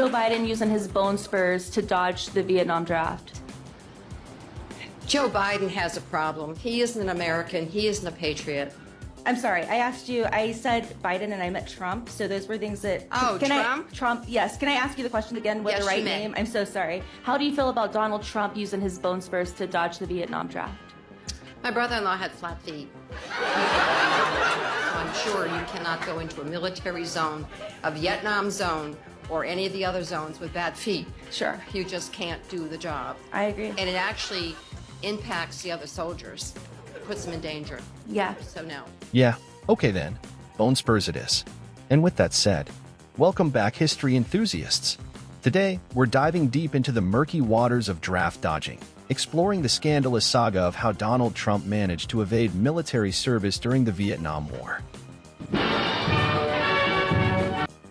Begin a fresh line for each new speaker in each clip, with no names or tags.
Joe Biden using his bone spurs to dodge the Vietnam draft?
Joe Biden has a problem. He isn't an American. He isn't a patriot.
I'm sorry, I asked you, I said Biden and I meant Trump, so those were things that...
Oh, Trump?
Trump, yes. Can I ask you the question again with
Yes,
the right
you may.
name? I'm so sorry. How do you feel about Donald Trump using his bone spurs to dodge the Vietnam draft?
My brother-in-law had flat feet. So I'm sure you cannot go into a military zone, a Vietnam zone, or any of the other zones with bad feet.
Sure.
You just can't do the job.
I agree.
And it actually impacts the other soldiers, puts them in danger.
Yeah.
So no.
Yeah, okay then. Bone spurs it is. And with that said, welcome back history enthusiasts. Today, we're diving deep into the murky waters of draft dodging, exploring the scandalous saga of how Donald Trump managed to evade military service during the Vietnam War.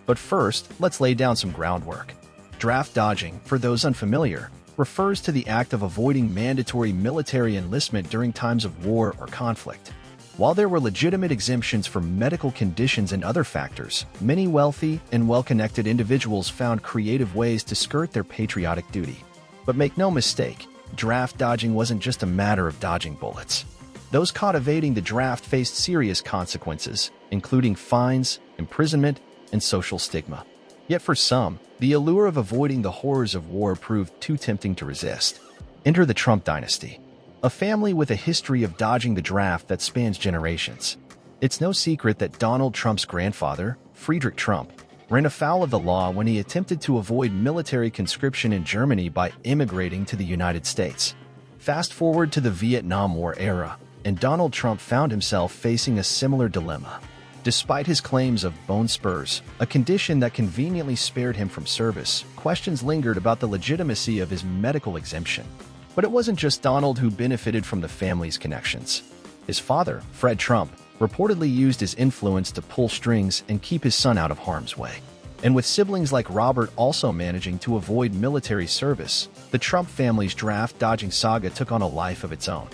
But first, let's lay down some groundwork. Draft dodging, for those unfamiliar, refers to the act of avoiding mandatory military enlistment during times of war or conflict. While there were legitimate exemptions for medical conditions and other factors, many wealthy and well-connected individuals found creative ways to skirt their patriotic duty. But make no mistake, draft dodging wasn't just a matter of dodging bullets. Those caught evading the draft faced serious consequences, including fines, imprisonment, and social stigma. Yet for some, the allure of avoiding the horrors of war proved too tempting to resist. Enter the Trump dynasty, a family with a history of dodging the draft that spans generations. It's no secret that Donald Trump's grandfather, Friedrich Trump, ran afoul of the law when he attempted to avoid military conscription in Germany by immigrating to the United States. Fast forward to the Vietnam War era, and Donald Trump found himself facing a similar dilemma. Despite his claims of bone spurs, a condition that conveniently spared him from service, questions lingered about the legitimacy of his medical exemption. But it wasn't just Donald who benefited from the family's connections. His father, Fred Trump, reportedly used his influence to pull strings and keep his son out of harm's way. And with siblings like Robert also managing to avoid military service, the Trump family's draft-dodging saga took on a life of its own.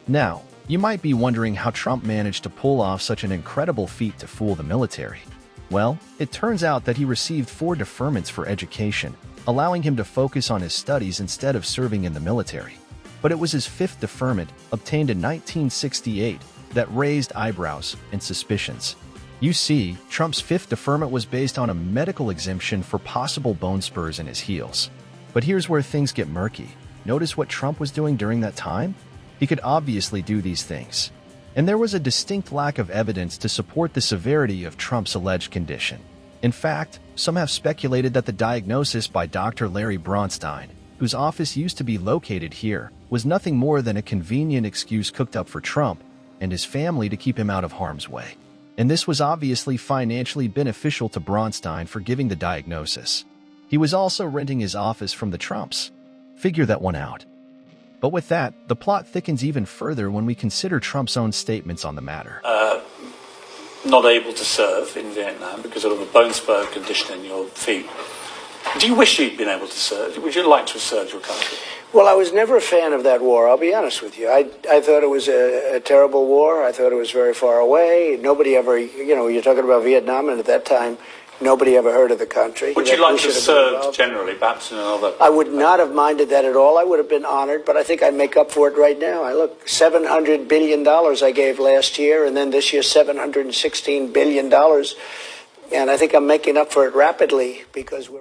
Now, you might be wondering how Trump managed to pull off such an incredible feat to fool the military. Well, it turns out that he received 4 deferments for education, allowing him to focus on his studies instead of serving in the military. But it was his 5th deferment, obtained in 1968, that raised eyebrows and suspicions. You see, Trump's 5th deferment was based on a medical exemption for possible bone spurs in his heels. But here's where things get murky. Notice what Trump was doing during that time? He could obviously do these things. And there was a distinct lack of evidence to support the severity of Trump's alleged condition. In fact, some have speculated that the diagnosis by Dr. Larry Braunstein, whose office used to be located here, was nothing more than a convenient excuse cooked up for Trump and his family to keep him out of harm's way. And this was obviously financially beneficial to Braunstein for giving the diagnosis. He was also renting his office from the Trumps. Figure that one out. But with that, the plot thickens even further when we consider Trump's own statements on the matter.
Not able to serve in Vietnam because of a bone spur condition in your feet. Do you wish you'd been able to serve? Would you like to have served your country?
Well, I was never a fan of that war, I'll be honest with you. I thought it was a terrible war. I thought it was very far away. Nobody ever, you're talking about Vietnam, and at that time, nobody ever heard of the country.
Would you like to have served generally, perhaps in another...
I would not have minded that at all. I would have been honored, but I think I make up for it right now. Look, $700 billion I gave last year, and then this year $716 billion. And I think I'm making up for it rapidly because we're...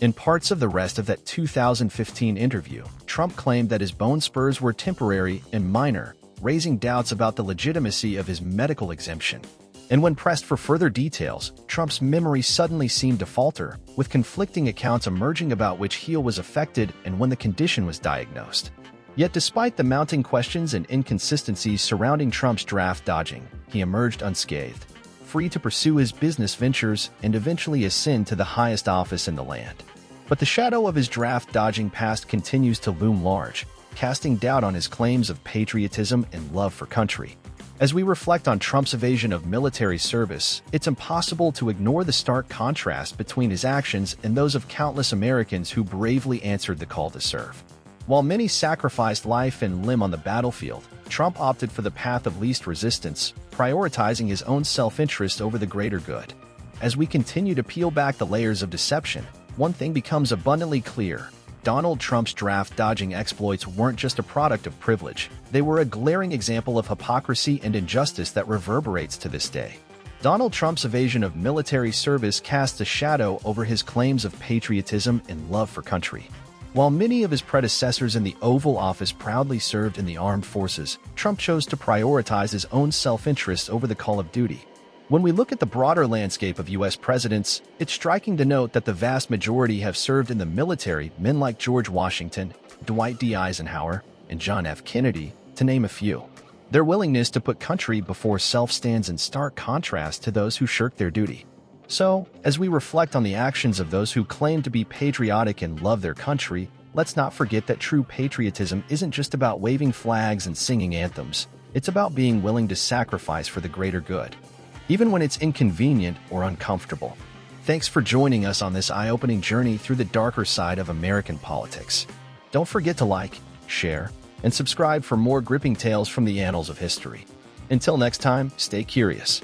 In parts of the rest of that 2015 interview, Trump claimed that his bone spurs were temporary and minor, raising doubts about the legitimacy of his medical exemption. And when pressed for further details, Trump's memory suddenly seemed to falter, with conflicting accounts emerging about which heel was affected and when the condition was diagnosed. Yet despite the mounting questions and inconsistencies surrounding Trump's draft dodging, he emerged unscathed, free to pursue his business ventures and eventually ascend to the highest office in the land. But the shadow of his draft dodging past continues to loom large, casting doubt on his claims of patriotism and love for country. As we reflect on Trump's evasion of military service, it's impossible to ignore the stark contrast between his actions and those of countless Americans who bravely answered the call to serve. While many sacrificed life and limb on the battlefield, Trump opted for the path of least resistance, prioritizing his own self-interest over the greater good. As we continue to peel back the layers of deception, one thing becomes abundantly clear. Donald Trump's draft-dodging exploits weren't just a product of privilege. They were a glaring example of hypocrisy and injustice that reverberates to this day. Donald Trump's evasion of military service casts a shadow over his claims of patriotism and love for country. While many of his predecessors in the Oval Office proudly served in the armed forces, Trump chose to prioritize his own self-interest over the call of duty. When we look at the broader landscape of U.S. presidents, it's striking to note that the vast majority have served in the military, men like George Washington, Dwight D. Eisenhower, and John F. Kennedy, to name a few. Their willingness to put country before self stands in stark contrast to those who shirk their duty. So, as we reflect on the actions of those who claim to be patriotic and love their country, let's not forget that true patriotism isn't just about waving flags and singing anthems. It's about being willing to sacrifice for the greater good, even when it's inconvenient or uncomfortable. Thanks for joining us on this eye-opening journey through the darker side of American politics. Don't forget to like, share, and subscribe for more gripping tales from the annals of history. Until next time, stay curious.